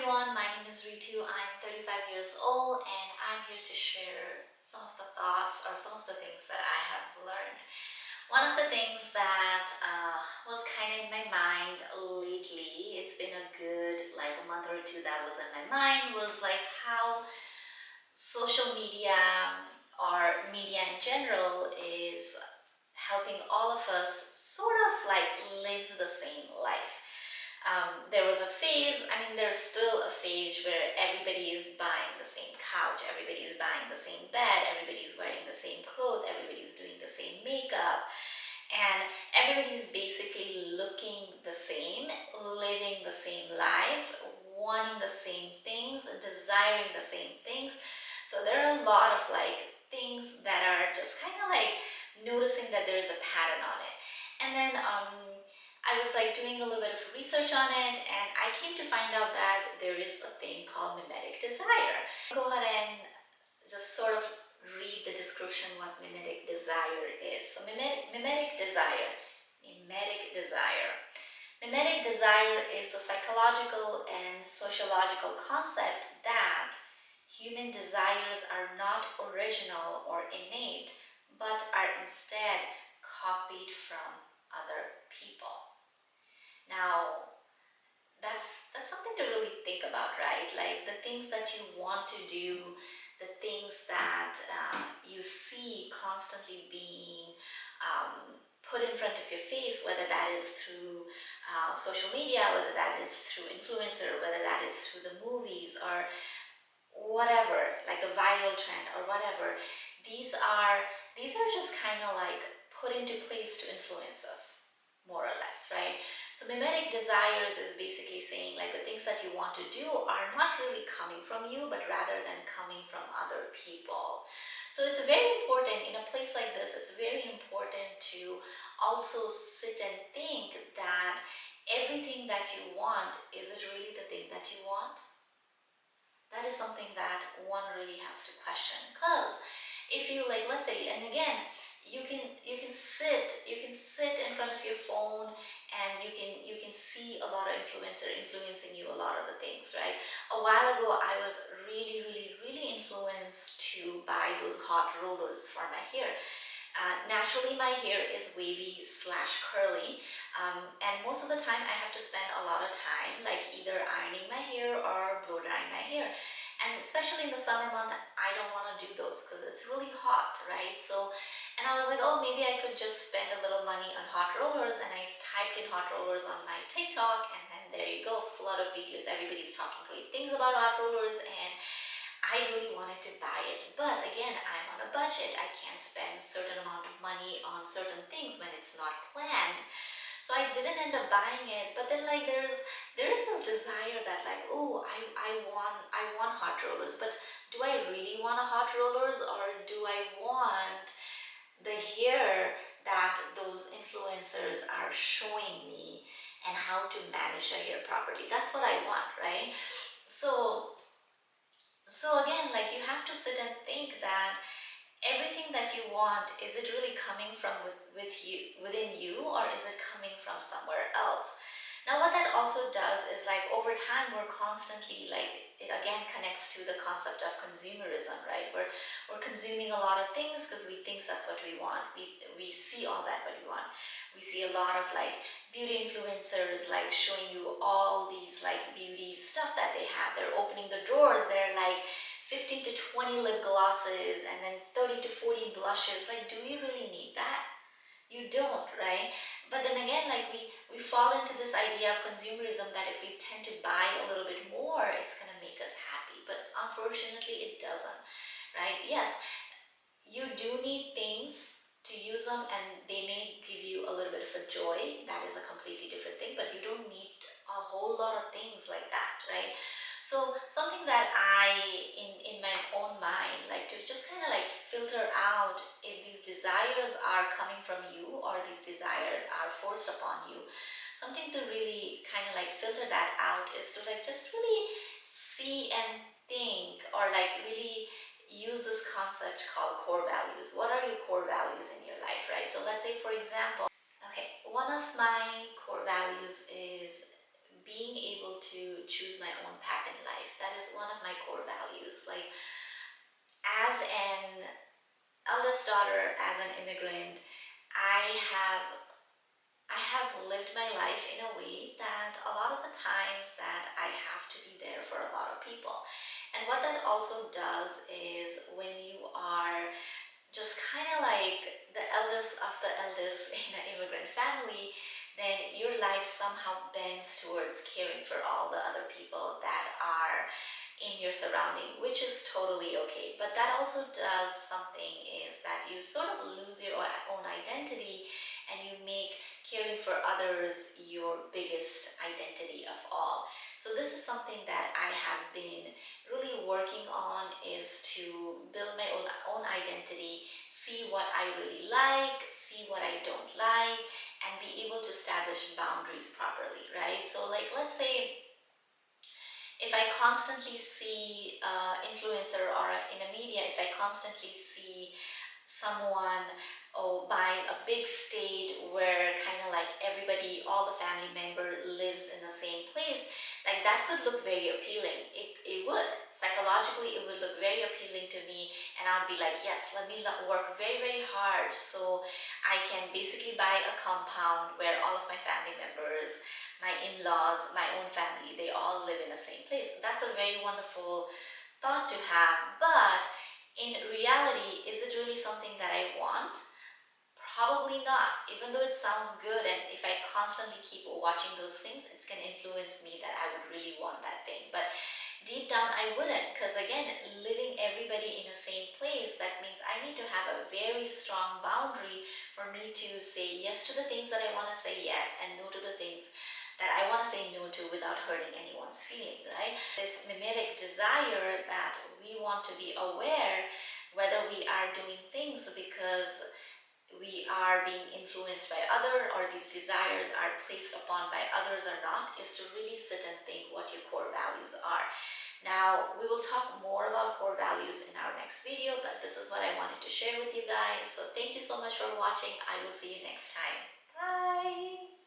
everyone, my name is Ritu. I'm 35 years old and I'm here to share some of the thoughts or some of the things that I have learned. One of the things that was kind of in my mind lately, it's been a good like a month or two that was in my mind, was like how social media or media in general is helping all of us sort of like live the same life. There was a phase, there's still a phase where everybody is buying the same couch, everybody is buying the same bed, everybody's wearing the same clothes, everybody's doing the same makeup, and everybody's basically looking the same, living the same life, wanting the same things, desiring the same things. So there are a lot of like things that are just kind of like noticing that there's a pattern on it. And then I was like doing a little bit of research on it, and I came to find out that there is a thing called mimetic desire. Go ahead and just sort of read the description what mimetic desire is. So mimetic desire. Mimetic desire is the psychological and sociological concept that human desires are not original or innate, but are instead copied from other people. Now, that's something to really think about, right? Like the things that you want to do, the things that you see constantly being put in front of your face, whether that is through social media, whether that is through influencer, whether that is through the movies or whatever, like the viral trend or whatever. These are just kind of like put into place to influence us, more or less, right? So mimetic desires is basically saying like the things that you want to do are not really coming from you, but rather than coming from other people. So it's very important in a place like this, it's very important to also sit and think that everything that you want, is it really the thing that you want? That is something that one really has to question. Because if you like, let's say, and again, you can sit in front of your phone and you can see a lot of influencer influencing you a lot of the things, right? A while ago I was really influenced to buy those hot rollers for my hair. Naturally my hair is wavy slash curly, and most of the time I have to spend a lot of time like either ironing my hair or blow drying my hair. And especially in the summer month, I don't want to do those because it's really hot, right? So, and I was like, oh, maybe I could just spend a little money on hot rollers, and I typed in hot rollers on my TikTok, and then there you go, flood of videos, everybody's talking great things about hot rollers, and I really wanted to buy it. But again, I'm on a budget. I can't spend a certain amount of money on certain things when it's not planned. So I didn't end up buying it. But then like there is this desire that like, oh, I want hot rollers, but do I really want a hot rollers, or do I want the hair that those influencers are showing me and how to manage a hair properly? That's what I want, right? So again, like you have to sit and think that everything that you want, is it really coming from within you, or is it coming from somewhere else? Now what that also does is like over time we're constantly like, it again connects to the concept of consumerism, right? We're consuming a lot of things because we think that's what we want. We see all that what we want. We see a lot of like beauty influencers like showing you all these like beauty stuff that they have. They're opening the drawers, they're like 15 to 20 lip glosses and then 30 to 40 blushes. Like, do you really need that? You don't, right? But then again, like we fall into this idea of consumerism that if we tend to buy a little bit more, it's gonna make us happy. But unfortunately, it doesn't, right? Yes, you do need things to use them, and they may give you a little bit of a joy. That is a completely different thing, but you don't need a whole lot of things like that, right? So something that I, in my own mind, like to just kind of like filter out if these desires are coming from you or these desires are forced upon you. Something to really kind of like filter that out is to like just really see and think, or like really use this concept called core values. What are your core values in your life, right? So let's say, for example, okay, one of my core values is being able to choose my own path in an immigrant, I have I have lived my life in a way that a lot of the times that I have to be there for a lot of people. And what that also does is when you are just kind of like the eldest of the eldest in an immigrant family, then your life somehow bends towards caring for all the other people that are in your surrounding, which is totally okay. But that also does something is that you sort of lose your own identity and you make caring for others your biggest identity of all. So this is something that I have been really working on, is to build my own identity, see what I really like, see what I don't like, and be able to establish boundaries properly, right? So like let's say if I constantly see influencer or in a media, if I constantly see someone buying a big state where kind of like everybody, all the family member lives in the same place, like that could look very appealing. It would. Psychologically, it would look very appealing to me, and I'd be like, yes, let me work very, very hard so I can basically buy a compound where all of my family members, my in-laws, my own family, they all live in the same place. That's a very wonderful thought to have, but in reality, is it really something that I want? Probably not, even though it sounds good, and if I constantly keep watching those things, it's going to influence me that I would really want that thing. But deep down, I wouldn't, because again, living everybody in the same place, that means I need to have a very strong boundary for me to say yes to the things that I want to say yes, and no to the things that I want to say no to without hurting anyone's feeling, right? This mimetic desire that we want to be aware whether we are doing things because we are being influenced by other, or these desires are placed upon by others or not, is to really sit and think what your core values are. Now, we will talk more about core values in our next video, but this is what I wanted to share with you guys. So thank you so much for watching. I will see you next time. Bye!